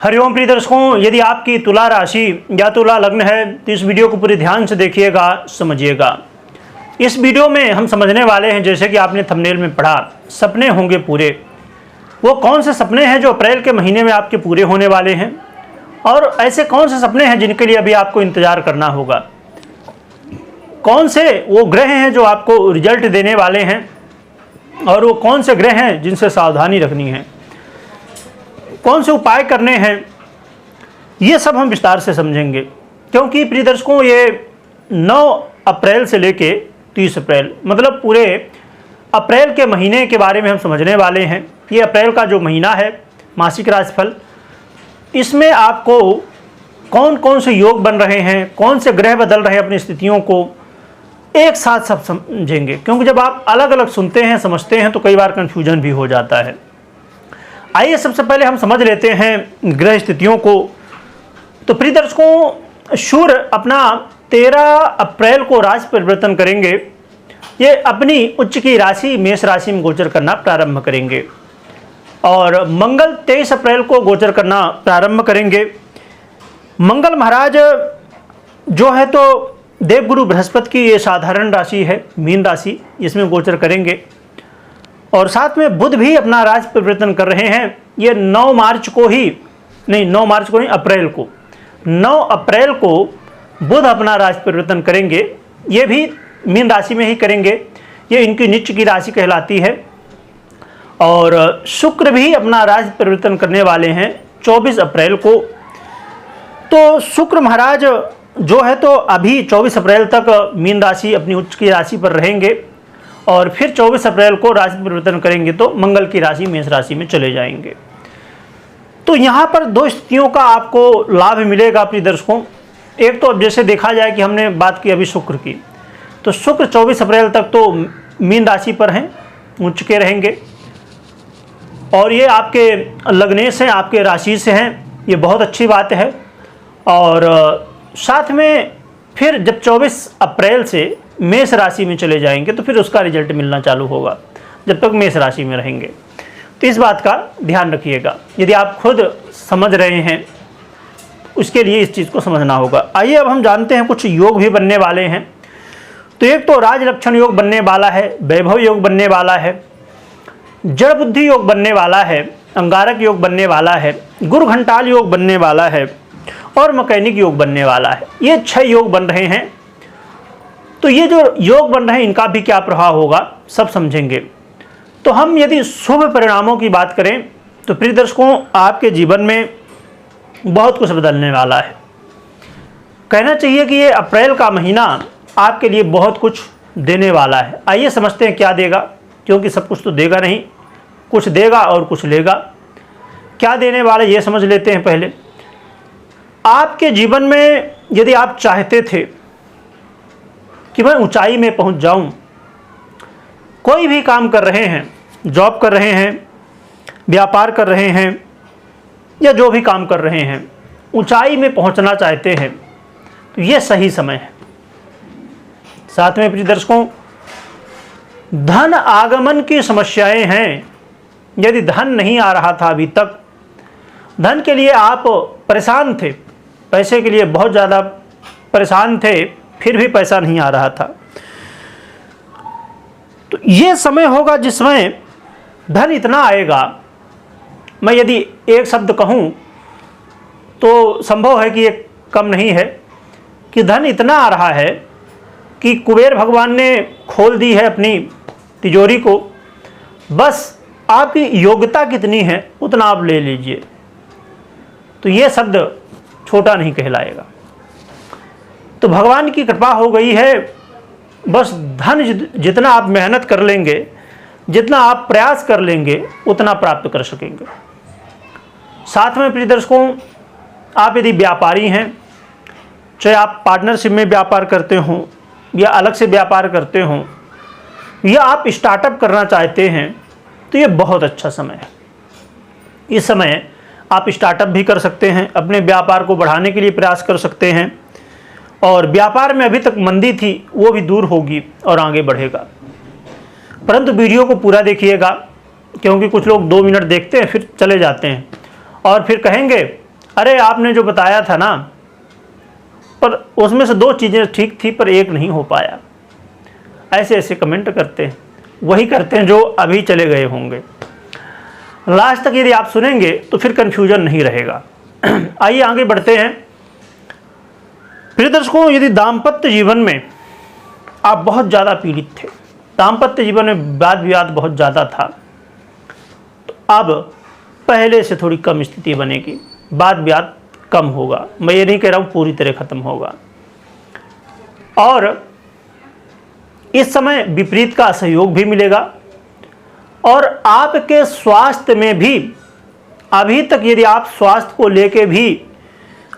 हरिओम प्रिय दर्शकों, यदि आपकी तुला राशि या तुला लग्न है तो इस वीडियो को पूरे ध्यान से देखिएगा, समझिएगा। इस वीडियो में हम समझने वाले हैं, जैसे कि आपने थंबनेल में पढ़ा, सपने होंगे पूरे। वो कौन से सपने हैं जो अप्रैल के महीने में आपके पूरे होने वाले हैं, और ऐसे कौन से सपने हैं जिनके लिए अभी आपको इंतजार करना होगा। कौन से वो ग्रह हैं जो आपको रिजल्ट देने वाले हैं, और वो कौन से ग्रह हैं जिनसे सावधानी रखनी है, कौन से उपाय करने हैं, ये सब हम विस्तार से समझेंगे। क्योंकि प्रिय दर्शकों, ये 9 अप्रैल से लेके 30 अप्रैल, मतलब पूरे अप्रैल के महीने के बारे में हम समझने वाले हैं। ये अप्रैल का जो महीना है, मासिक राशिफल, इसमें आपको कौन कौन से योग बन रहे हैं, कौन से ग्रह बदल रहे हैं अपनी स्थितियों को, एक साथ सब समझेंगे। क्योंकि जब आप अलग अलग सुनते हैं, समझते हैं, तो कई बार कन्फ्यूजन भी हो जाता है। आइए सबसे पहले हम समझ लेते हैं ग्रह स्थितियों को। तो प्रिय दर्शकों, सूर्य अपना 13 अप्रैल को राशि परिवर्तन करेंगे। ये अपनी उच्च की राशि मेष राशि में गोचर करना प्रारंभ करेंगे, और मंगल 23 अप्रैल को गोचर करना प्रारंभ करेंगे। मंगल महाराज जो है तो देवगुरु बृहस्पति की ये साधारण राशि है, मीन राशि, इसमें गोचर करेंगे। और साथ में बुध भी अपना राशि परिवर्तन कर रहे हैं। ये 9 मार्च को ही नहीं, 9 मार्च को नहीं, अप्रैल को, 9 अप्रैल को बुध अपना राशि परिवर्तन करेंगे। ये भी मीन राशि में ही करेंगे, ये इनकी नीच की राशि कहलाती है। और शुक्र भी अपना राशि परिवर्तन करने वाले हैं 24 अप्रैल को। तो शुक्र महाराज जो है तो अभी 24 अप्रैल तक मीन राशि अपनी उच्च की राशि पर रहेंगे, और फिर 24 अप्रैल को राशि परिवर्तन करेंगे तो मंगल की राशि मेष राशि में चले जाएंगे। तो यहाँ पर 2 स्थितियों का आपको लाभ मिलेगा प्रिय दर्शकों। एक तो अब जैसे देखा जाए कि हमने बात की अभी शुक्र की, तो शुक्र 24 अप्रैल तक तो मीन राशि पर हैं, उच्च के रहेंगे, और ये आपके लग्नेश हैं, आपके राशि से हैं, ये बहुत अच्छी बात है। और साथ में फिर जब 24 अप्रैल से मेष राशि में चले जाएंगे तो फिर उसका रिजल्ट मिलना चालू होगा, जब तक मेष राशि में रहेंगे। तो इस बात का ध्यान रखिएगा। यदि आप खुद समझ रहे हैं, उसके लिए इस चीज़ को समझना होगा। आइए अब हम जानते हैं कुछ योग भी बनने वाले हैं। तो एक तो राज लक्षण योग बनने वाला है, वैभव योग बनने वाला है, जड़ बुद्धि योग बनने वाला है, अंगारक योग बनने वाला है, गुरु घंटाल योग बनने वाला है, और मैकेनिक योग बनने वाला है। ये 6 योग बन रहे हैं। तो ये जो योग बन रहे हैं, इनका भी क्या प्रभाव होगा, सब समझेंगे। तो हम यदि शुभ परिणामों की बात करें तो प्रिय दर्शकों, आपके जीवन में बहुत कुछ बदलने वाला है। कहना चाहिए कि ये अप्रैल का महीना आपके लिए बहुत कुछ देने वाला है। आइए समझते हैं क्या देगा, क्योंकि सब कुछ तो देगा नहीं, कुछ देगा और कुछ लेगा। क्या देने वाला ये समझ लेते हैं पहले। आपके जीवन में यदि आप चाहते थे कि मैं ऊंचाई में पहुंच जाऊं, कोई भी काम कर रहे हैं, जॉब कर रहे हैं, व्यापार कर रहे हैं, या जो भी काम कर रहे हैं, ऊंचाई में पहुंचना चाहते हैं, तो ये सही समय है। साथ में प्रिय दर्शकों, धन आगमन की समस्याएं हैं। यदि धन नहीं आ रहा था अभी तक, धन के लिए आप परेशान थे, पैसे के लिए बहुत ज़्यादा परेशान थे, फिर भी पैसा नहीं आ रहा था, तो ये समय होगा जिसमें धन इतना आएगा। मैं यदि एक शब्द कहूँ तो संभव है कि ये कम नहीं है, कि धन इतना आ रहा है कि कुबेर भगवान ने खोल दी है अपनी तिजोरी को, बस आपकी योग्यता कितनी है उतना आप ले लीजिए। तो ये शब्द छोटा नहीं कहलाएगा। तो भगवान की कृपा हो गई है, बस धन जितना आप मेहनत कर लेंगे, जितना आप प्रयास कर लेंगे, उतना प्राप्त कर सकेंगे। साथ में प्रिय दर्शकों, आप यदि व्यापारी हैं, चाहे आप पार्टनरशिप में व्यापार करते हों या अलग से व्यापार करते हों, या आप स्टार्टअप करना चाहते हैं, तो ये बहुत अच्छा समय है। इस समय आप स्टार्टअप भी कर सकते हैं, अपने व्यापार को बढ़ाने के लिए प्रयास कर सकते हैं, और व्यापार में अभी तक मंदी थी वो भी दूर होगी और आगे बढ़ेगा। परंतु वीडियो को पूरा देखिएगा, क्योंकि कुछ लोग 2 मिनट देखते हैं फिर चले जाते हैं, और फिर कहेंगे अरे आपने जो बताया था ना, पर उसमें से 2 चीज़ें ठीक थी पर एक नहीं हो पाया। ऐसे ऐसे कमेंट करते हैं, वही करते हैं जो अभी चले गए होंगे। लास्ट तक यदि आप सुनेंगे तो फिर कन्फ्यूजन नहीं रहेगा। आइए आगे बढ़ते हैं। प्रिय दर्शकों, यदि दाम्पत्य जीवन में आप बहुत ज़्यादा पीड़ित थे, दाम्पत्य जीवन में वाद विवाद बहुत ज़्यादा था, तो अब पहले से थोड़ी कम स्थिति बनेगी, वाद विवाद कम होगा। मैं ये नहीं कह रहा हूँ पूरी तरह खत्म होगा। और इस समय विपरीत का सहयोग भी मिलेगा। और आपके स्वास्थ्य में भी, अभी तक यदि आप स्वास्थ्य को लेके भी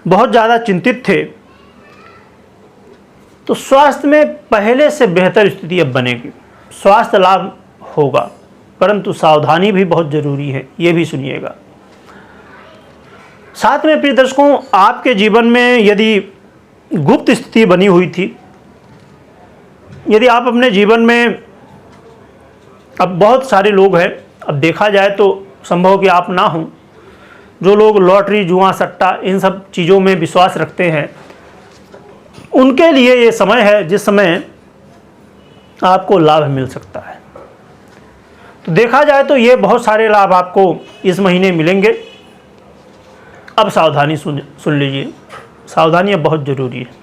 बहुत ज़्यादा चिंतित थे, तो स्वास्थ्य में पहले से बेहतर स्थिति अब बनेगी, स्वास्थ्य लाभ होगा। परंतु सावधानी भी बहुत जरूरी है, ये भी सुनिएगा। साथ में प्रिय दर्शकों, आपके जीवन में यदि गुप्त स्थिति बनी हुई थी, यदि आप अपने जीवन में, अब बहुत सारे लोग हैं, अब देखा जाए तो संभव कि आप ना हों, जो लोग लॉटरी, जुआ, सट्टा इन सब चीज़ों में विश्वास रखते हैं, उनके लिए ये समय है जिस समय आपको लाभ मिल सकता है। तो देखा जाए तो ये बहुत सारे लाभ आपको इस महीने मिलेंगे। अब सावधानी सुन लीजिए, सावधानी अब बहुत ज़रूरी है।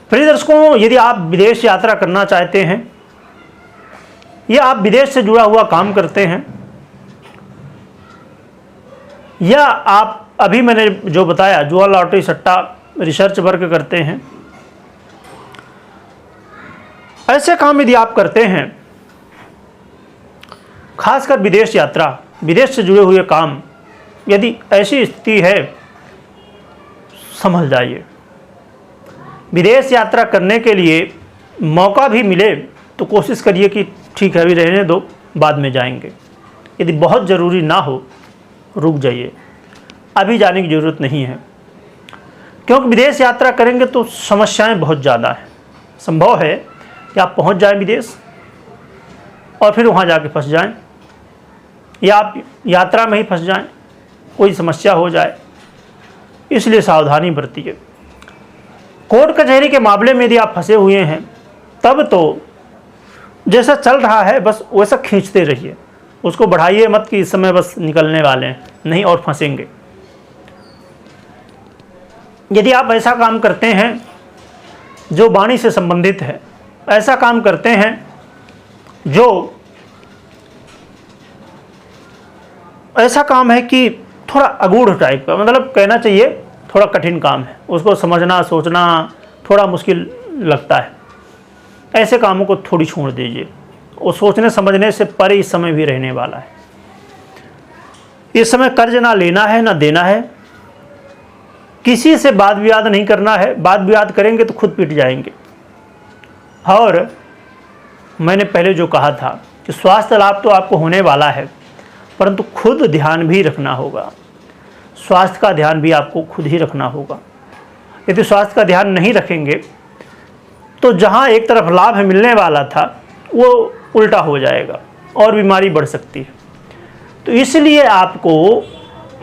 प्रिय दर्शकों, यदि आप विदेश यात्रा करना चाहते हैं या आप विदेश से जुड़ा हुआ काम करते हैं, या आप अभी मैंने जो बताया जुआ, लॉटरी, सट्टा, रिसर्च वर्क करते हैं, ऐसे काम यदि आप करते हैं, खासकर विदेश यात्रा, विदेश से जुड़े हुए काम, यदि ऐसी स्थिति है, संभल जाइए। विदेश यात्रा करने के लिए मौका भी मिले तो कोशिश करिए कि ठीक है अभी रहने दो, बाद में जाएंगे। यदि बहुत ज़रूरी ना हो, रुक जाइए, अभी जाने की ज़रूरत नहीं है। क्योंकि विदेश यात्रा करेंगे तो समस्याएं बहुत ज़्यादा हैं। संभव है कि आप पहुंच जाएं विदेश और फिर वहां जाके फंस जाएं, या आप यात्रा में ही फंस जाएं, कोई समस्या हो जाए। इसलिए सावधानी बरतिए। कोर्ट कचहरी के मामले में यदि आप फंसे हुए हैं, तब तो जैसा चल रहा है बस वैसा खींचते रहिए, उसको बढ़ाइए मत कि इस समय बस निकलने वाले हैं, नहीं और फंसेंगे। यदि आप ऐसा काम करते हैं जो वाणी से संबंधित है, ऐसा काम करते हैं जो ऐसा काम है कि थोड़ा अगूढ़ टाइप का, मतलब कहना चाहिए थोड़ा कठिन काम है, उसको समझना सोचना थोड़ा मुश्किल लगता है, ऐसे कामों को थोड़ी छोड़ दीजिए। वो सोचने समझने से परे इस समय भी रहने वाला है। इस समय कर्ज ना लेना है ना देना है, किसी से वाद विवाद नहीं करना है, वाद विवाद करेंगे तो खुद पिट जाएंगे। और मैंने पहले जो कहा था कि स्वास्थ्य लाभ तो आपको होने वाला है, परंतु खुद ध्यान भी रखना होगा। स्वास्थ्य का ध्यान भी आपको खुद ही रखना होगा। यदि स्वास्थ्य का ध्यान नहीं रखेंगे तो जहाँ एक तरफ लाभ मिलने वाला था वो उल्टा हो जाएगा और बीमारी बढ़ सकती है। तो इसलिए आपको,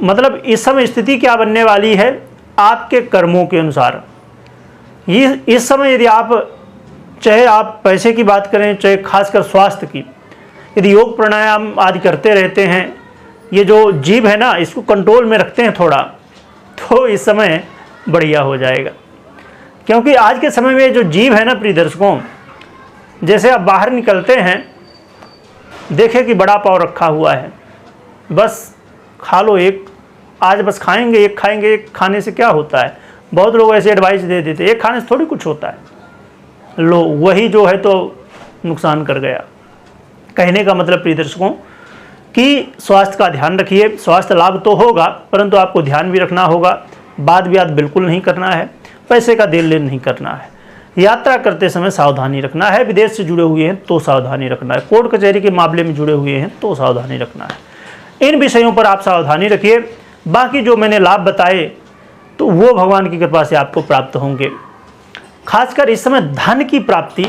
मतलब इस समय स्थिति क्या बनने वाली है, आपके कर्मों के अनुसार ये इस समय यदि आप, चाहे आप पैसे की बात करें, चाहे खासकर स्वास्थ्य की, यदि योग प्राणायाम आदि करते रहते हैं, ये जो जीभ है ना इसको कंट्रोल में रखते हैं थोड़ा, तो इस समय बढ़िया हो जाएगा। क्योंकि आज के समय में जो जीभ है ना प्रिय दर्शकों, जैसे आप बाहर निकलते हैं, देखें कि बड़ा पाव रखा हुआ है, बस खा लो एक, आज बस खाएंगे, एक खाएंगे, एक खाने से क्या होता है। बहुत लोग ऐसे एडवाइस दे देते, एक खाने से थोड़ी कुछ होता है, लो वही जो है तो नुकसान कर गया। कहने का मतलब प्रिय दर्शकों कि स्वास्थ्य का ध्यान रखिए। स्वास्थ्य लाभ तो होगा, परंतु आपको ध्यान भी रखना होगा। वाद विवाद बिल्कुल नहीं करना है, पैसे का देन लेन नहीं करना है, यात्रा करते समय सावधानी रखना है। विदेश से जुड़े हुए हैं तो सावधानी रखना है, कोर्ट कचहरी के मामले में जुड़े हुए हैं तो सावधानी रखना है। इन विषयों पर आप सावधानी रखिए। बाकी जो मैंने लाभ बताए तो वो भगवान की कृपा से आपको प्राप्त होंगे। खासकर इस समय धन की प्राप्ति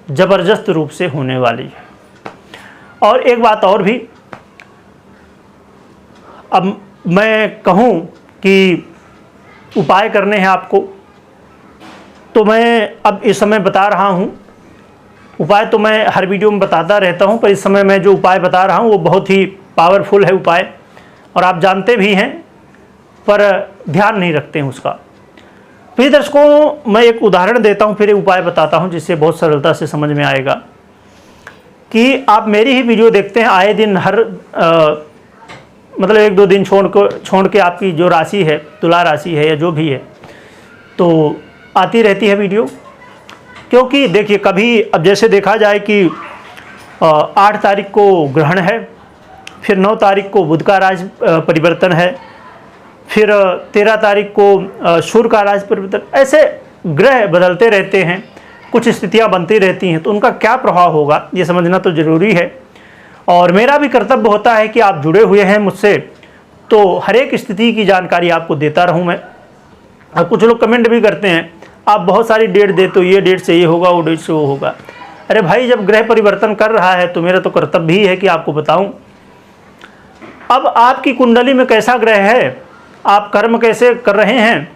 जबरदस्त रूप से होने वाली है। और एक बात और भी, अब मैं कहूँ कि उपाय करने हैं आपको, तो मैं अब इस समय बता रहा हूँ। उपाय तो मैं हर वीडियो में बताता रहता हूँ, पर इस समय मैं जो उपाय बता रहा हूँ वो बहुत ही पावरफुल है उपाय, और आप जानते भी हैं पर ध्यान नहीं रखते हैं उसका। प्रिय दर्शकों, मैं एक उदाहरण देता हूँ, फिर एक उपाय बताता हूँ जिससे बहुत सरलता से समझ में आएगा कि आप मेरी ही वीडियो देखते हैं आए दिन, हर मतलब 1-2 दिन छोड़ के आपकी जो राशि है, तुला राशि है या जो भी है, तो आती रहती है वीडियो। क्योंकि देखिए, कभी अब जैसे देखा जाए कि 8 तारीख को ग्रहण है, फिर 9 तारीख को बुध का राज परिवर्तन है, फिर 13 तारीख को सूर्य का राज परिवर्तन, ऐसे ग्रह बदलते रहते हैं, कुछ स्थितियां बनती रहती हैं, तो उनका क्या प्रभाव होगा ये समझना तो ज़रूरी है। और मेरा भी कर्तव्य होता है कि आप जुड़े हुए हैं मुझसे, तो हर एक स्थिति की जानकारी आपको देता रहूं मैं। और कुछ लोग कमेंट भी करते हैं, आप बहुत सारी डेट देते हो, ये डेट से ये होगा, वो डेट से वो होगा। अरे भाई, जब ग्रह परिवर्तन कर रहा है तो मेरा तो कर्तव्य ही है कि आपको बताऊं। अब आपकी कुंडली में कैसा ग्रह है, आप कर्म कैसे कर रहे हैं,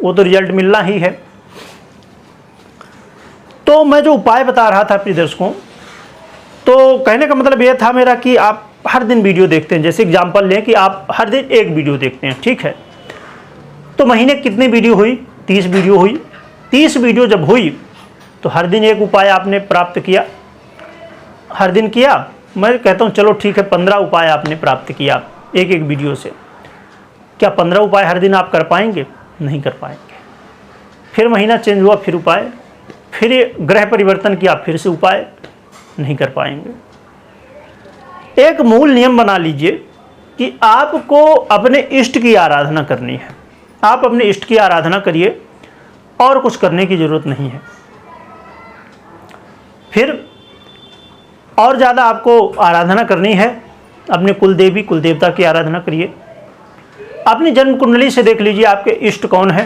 वो तो रिजल्ट मिलना ही है। तो मैं जो उपाय बता रहा था प्रिय दर्शकों, तो कहने का मतलब ये था मेरा कि आप हर दिन वीडियो देखते हैं। जैसे एग्जांपल लें कि आप हर दिन एक वीडियो देखते हैं, ठीक है, तो महीने कितनी वीडियो हुई? 30 वीडियो हुई। 30 वीडियो जब हुई तो हर दिन एक उपाय आपने प्राप्त किया, हर दिन किया। मैं कहता हूँ चलो ठीक है, 15 उपाय आपने प्राप्त किया एक एक वीडियो से। क्या 15 उपाय हर दिन आप कर पाएंगे? नहीं कर पाएंगे। फिर महीना चेंज हुआ, फिर उपाय, फिर ग्रह परिवर्तन किया, फिर से उपाय, नहीं कर पाएंगे। एक मूल नियम बना लीजिए कि आपको अपने इष्ट की आराधना करनी है। आप अपने इष्ट की आराधना करिए, और कुछ करने की जरूरत नहीं है। फिर और ज़्यादा आपको आराधना करनी है, अपने कुल देवी कुल देवता की आराधना करिए। अपनी जन्म कुंडली से देख लीजिए आपके इष्ट कौन है,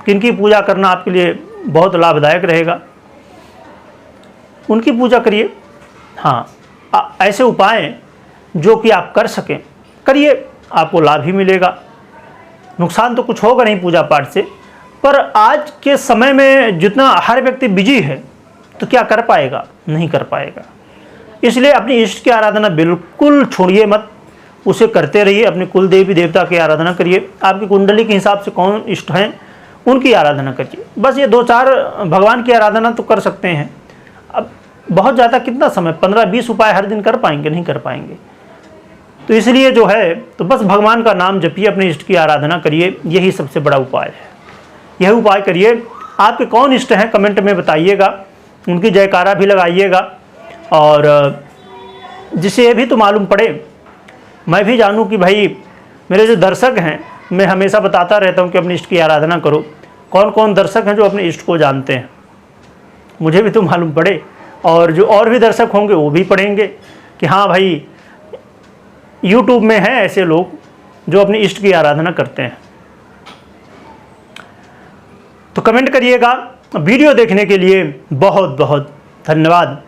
किनकी पूजा करना आपके लिए बहुत लाभदायक रहेगा, उनकी पूजा करिए। हाँ, ऐसे उपाय जो कि आप कर सकें करिए, आपको लाभ ही मिलेगा। नुकसान तो कुछ होगा नहीं पूजा पाठ से, पर आज के समय में जितना हर व्यक्ति बिजी है तो क्या कर पाएगा? नहीं कर पाएगा। इसलिए अपनी इष्ट की आराधना बिल्कुल छोड़िए मत, उसे करते रहिए। अपने कुल देवी देवता की आराधना करिए, आपकी कुंडली के हिसाब से कौन इष्ट हैं उनकी आराधना करिए। बस ये 2-4 भगवान की आराधना तो कर सकते हैं। अब बहुत ज़्यादा कितना समय, 15-20 उपाय हर दिन कर पाएंगे? नहीं कर पाएंगे। तो इसलिए जो है, तो बस भगवान का नाम जपिए, अपने इष्ट की आराधना करिए, यही सबसे बड़ा उपाय है। यह उपाय करिए। आपके कौन इष्ट हैं कमेंट में बताइएगा, उनकी जयकारा भी लगाइएगा, और जिससे ये भी तो मालूम पड़े, मैं भी जानूं कि भाई मेरे जो दर्शक हैं, मैं हमेशा बताता रहता हूं कि अपने इष्ट की आराधना करो। कौन कौन दर्शक हैं जो अपने इष्ट को जानते हैं, मुझे भी तो मालूम पड़े, और जो और भी दर्शक होंगे वो भी पढ़ेंगे कि हाँ भाई, यूट्यूब में हैं ऐसे लोग जो अपने इष्ट की आराधना करते हैं। तो कमेंट करिएगा। वीडियो देखने के लिए बहुत बहुत धन्यवाद।